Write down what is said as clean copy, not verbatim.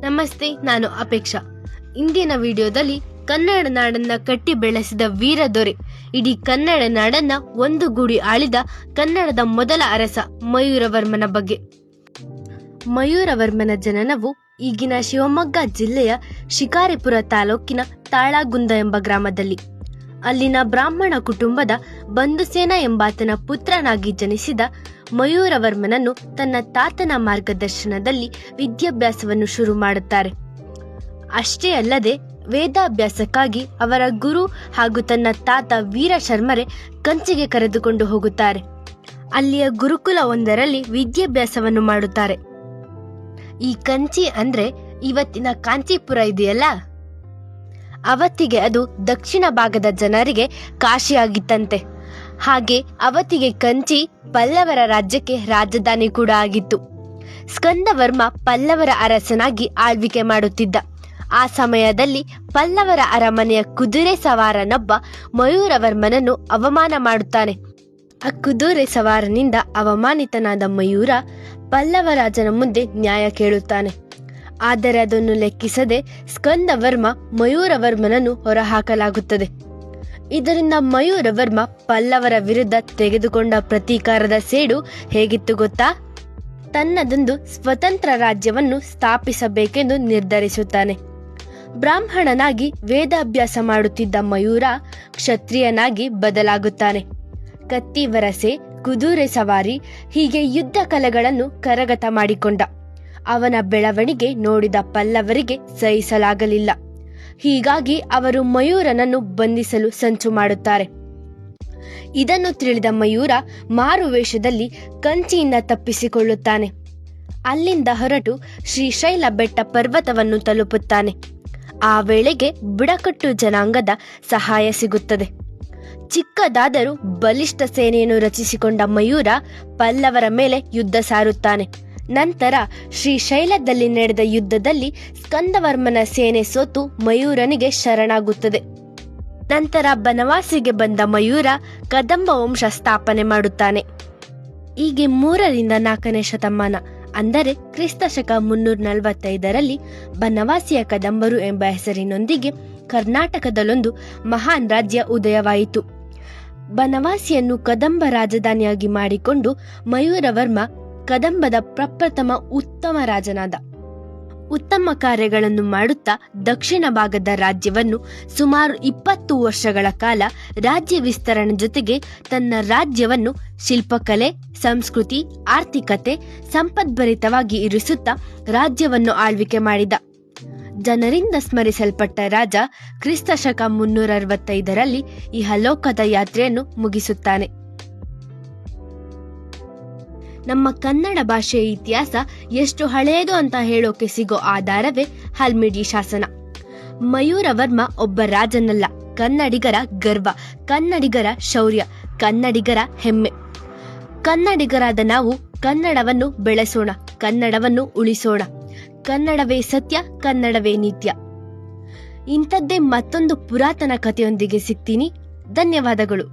ನಮಸ್ತೆ, ನಾನು ಅಪೇಕ್ಷಾ. ಇಂದಿನ ವಿಡಿಯೋದಲ್ಲಿ ಕನ್ನಡ ನಾಡನ್ನ ಕಟ್ಟಿ ಬೆಳೆಸಿದ ವೀರದೊರೆ, ಇಡೀ ಕನ್ನಡ ನಾಡನ್ನ ಒಂದು ಗೂಡಿ ಆಳಿದ ಕನ್ನಡದ ಮೊದಲ ಅರಸ ಮಯೂರವರ್ಮನ ಬಗ್ಗೆ. ಮಯೂರವರ್ಮನ ಜನನವು ಈಗಿನ ಶಿವಮೊಗ್ಗ ಜಿಲ್ಲೆಯ ಶಿಕಾರಿಪುರ ತಾಲೂಕಿನ ತಾಳಗುಂದ ಎಂಬ ಗ್ರಾಮದಲ್ಲಿ. ಅಲ್ಲಿನ ಬ್ರಾಹ್ಮಣ ಕುಟುಂಬದ ಬಂಧುಸೇನ ಎಂಬಾತನ ಪುತ್ರನಾಗಿ ಜನಿಸಿದ ಮಯೂರವರ್ಮನನ್ನು ತನ್ನ ತಾತನ ಮಾರ್ಗದರ್ಶನದಲ್ಲಿ ವಿದ್ಯಾಭ್ಯಾಸವನ್ನು ಶುರು ಮಾಡುತ್ತಾರೆ. ಅಷ್ಟೇ ಅಲ್ಲದೆ ವೇದಾಭ್ಯಾಸಕ್ಕಾಗಿ ಅವರ ಗುರು ಹಾಗೂ ತನ್ನ ತಾತ ವೀರಶರ್ಮರೇ ಕಂಚಿಗೆ ಕರೆದುಕೊಂಡು ಹೋಗುತ್ತಾರೆ. ಅಲ್ಲಿಯ ಗುರುಕುಲ ಒಂದರಲ್ಲಿ ವಿದ್ಯಾಭ್ಯಾಸವನ್ನು ಮಾಡುತ್ತಾರೆ. ಈ ಕಂಚಿ ಅಂದ್ರೆ ಇವತ್ತಿನ ಕಾಂಚೀಪುರ ಇದೆಯಲ್ಲ, ಅವತ್ತಿಗೆ ಅದು ದಕ್ಷಿಣ ಭಾಗದ ಜನರಿಗೆ ಕಾಶಿಯಾಗಿತ್ತಂತೆ. ಹಾಗೆ ಅವತ್ತಿಗೆ ಕಂಚಿ ಪಲ್ಲವರ ರಾಜ್ಯಕ್ಕೆ ರಾಜಧಾನಿ ಕೂಡ ಆಗಿತ್ತು. ಸ್ಕಂದವರ್ಮ ಪಲ್ಲವರ ಅರಸನಾಗಿ ಆಳ್ವಿಕೆ ಮಾಡುತ್ತಿದ್ದ. ಆ ಸಮಯದಲ್ಲಿ ಪಲ್ಲವರ ಅರಮನೆಯ ಕುದುರೆ ಸವಾರನೊಬ್ಬ ಮಯೂರವರ್ಮನನ್ನು ಅವಮಾನ ಮಾಡುತ್ತಾನೆ. ಆ ಕುದುರೆ ಸವಾರನಿಂದ ಅವಮಾನಿತನಾದ ಮಯೂರ ಪಲ್ಲವರಾಜನ ಮುಂದೆ ನ್ಯಾಯ ಕೇಳುತ್ತಾನೆ. ಆದರೆ ಅದನ್ನು ಲೆಕ್ಕಿಸದೆ ಸ್ಕಂದವರ್ಮ ಮಯೂರವರ್ಮನನ್ನು ಹೊರಹಾಕಲಾಗುತ್ತದೆ. ಇದರಿಂದ ಮಯೂರವರ್ಮ ಪಲ್ಲವರ ವಿರುದ್ಧ ತೆಗೆದುಕೊಂಡ ಪ್ರತೀಕಾರದ ಸೇಡು ಹೇಗಿತ್ತು ಗೊತ್ತಾ? ತನ್ನದೊಂದು ಸ್ವತಂತ್ರ ರಾಜ್ಯವನ್ನು ಸ್ಥಾಪಿಸಬೇಕೆಂದು ನಿರ್ಧರಿಸುತ್ತಾನೆ. ಬ್ರಾಹ್ಮಣನಾಗಿ ವೇದಾಭ್ಯಾಸ ಮಾಡುತ್ತಿದ್ದ ಮಯೂರ ಕ್ಷತ್ರಿಯನಾಗಿ ಬದಲಾಗುತ್ತಾನೆ. ಕತ್ತಿ ವರಸೆ, ಕುದುರೆ ಸವಾರಿ ಹೀಗೆ ಯುದ್ಧ ಕಲೆಗಳನ್ನು ಕರಗತ ಮಾಡಿಕೊಂಡ. ಅವನ ಬೆಳವಣಿಗೆ ನೋಡಿದ ಪಲ್ಲವರಿಗೆ ಸಹಿಸಲಾಗಲಿಲ್ಲ. ಹೀಗಾಗಿ ಅವರು ಮಯೂರನನ್ನು ಬಂಧಿಸಲು ಸಂಚು ಮಾಡುತ್ತಾರೆ. ಇದನ್ನು ತಿಳಿದ ಮಯೂರ ಮಾರುವೇಷದಲ್ಲಿ ಕಂಚಿಯಿಂದ ತಪ್ಪಿಸಿಕೊಳ್ಳುತ್ತಾನೆ. ಅಲ್ಲಿಂದ ಹೊರಟು ಶ್ರೀಶೈಲ ಬೆಟ್ಟ ಪರ್ವತವನ್ನು ತಲುಪುತ್ತಾನೆ. ಆ ವೇಳೆಗೆ ಬುಡಕಟ್ಟು ಜನಾಂಗದ ಸಹಾಯ ಸಿಗುತ್ತದೆ. ಚಿಕ್ಕದಾದರೂ ಬಲಿಷ್ಠ ಸೇನೆಯನ್ನು ರಚಿಸಿಕೊಂಡ ಮಯೂರ ಪಲ್ಲವರ ಮೇಲೆ ಯುದ್ಧ ಸಾರುತ್ತಾನೆ. ನಂತರ ಶ್ರೀಶೈಲದಲ್ಲಿ ನಡೆದ ಯುದ್ಧದಲ್ಲಿ ಸ್ಕಂದವರ್ಮನ ಸೇನೆ ಸೋತು ಮಯೂರನಿಗೆ ಶರಣಾಗುತ್ತದೆ. ನಂತರ ಬನವಾಸಿಗೆ ಬಂದ ಮಯೂರ ಕದಂಬ ವಂಶ ಸ್ಥಾಪನೆ ಮಾಡುತ್ತಾನೆ. ಹೀಗೆ 3ರಿಂದ 4ನೇ ಶತಮಾನ ಅಂದರೆ ಕ್ರಿಸ್ತಶಕ 345ರಲ್ಲಿ ಬನವಾಸಿಯ ಕದಂಬರು ಎಂಬ ಹೆಸರಿನೊಂದಿಗೆ ಕರ್ನಾಟಕದಲ್ಲೊಂದು ಮಹಾನ್ ರಾಜ್ಯ ಉದಯವಾಯಿತು. ಬನವಾಸಿಯನ್ನು ಕದಂಬ ರಾಜಧಾನಿಯಾಗಿ ಮಾಡಿಕೊಂಡು ಮಯೂರವರ್ಮ ಕದಂಬದ ಪ್ರಪ್ರಥಮ ಉತ್ತಮ ರಾಜನಾದ. ಉತ್ತಮ ಕಾರ್ಯಗಳನ್ನು ಮಾಡುತ್ತಾ ದಕ್ಷಿಣ ಭಾಗದ ರಾಜ್ಯವನ್ನು ಸುಮಾರು 20 ವರ್ಷಗಳ ಕಾಲ ರಾಜ್ಯ ವಿಸ್ತರಣೆ ಜೊತೆಗೆ ತನ್ನ ರಾಜ್ಯವನ್ನು ಶಿಲ್ಪಕಲೆ, ಸಂಸ್ಕೃತಿ, ಆರ್ಥಿಕತೆ ಸಂಪದ್ಭರಿತವಾಗಿ ಇರಿಸುತ್ತಾ ರಾಜ್ಯವನ್ನು ಆಳ್ವಿಕೆ ಮಾಡಿದ. ಜನರಿಂದ ಸ್ಮರಿಸಲ್ಪಟ್ಟ ರಾಜ ಕ್ರಿಸ್ತಶಕ 365ರಲ್ಲಿ ಇಹಲೋಕದ ಯಾತ್ರೆಯನ್ನು ಮುಗಿಸುತ್ತಾನೆ. ನಮ್ಮ ಕನ್ನಡ ಭಾಷೆಯ ಇತಿಹಾಸ ಎಷ್ಟು ಹಳೆಯದು ಅಂತ ಹೇಳೋಕೆ ಸಿಗೋ ಆಧಾರವೇ ಹಲ್ಮಿಡಿ ಶಾಸನ. ಮಯೂರವರ್ಮ ಒಬ್ಬ ರಾಜನಲ್ಲ, ಕನ್ನಡಿಗರ ಗರ್ವ, ಕನ್ನಡಿಗರ ಶೌರ್ಯ, ಕನ್ನಡಿಗರ ಹೆಮ್ಮೆ. ಕನ್ನಡಿಗರಾದ ನಾವು ಕನ್ನಡವನ್ನು ಬೆಳೆಸೋಣ, ಕನ್ನಡವನ್ನು ಉಳಿಸೋಣ. ಕನ್ನಡವೇ ಸತ್ಯ, ಕನ್ನಡವೇ ನಿತ್ಯ. ಇಂಥದ್ದೇ ಮತ್ತೊಂದು ಪುರಾತನ ಕಥೆಯೊಂದಿಗೆ ಸಿಗ್ತೀನಿ. ಧನ್ಯವಾದಗಳು.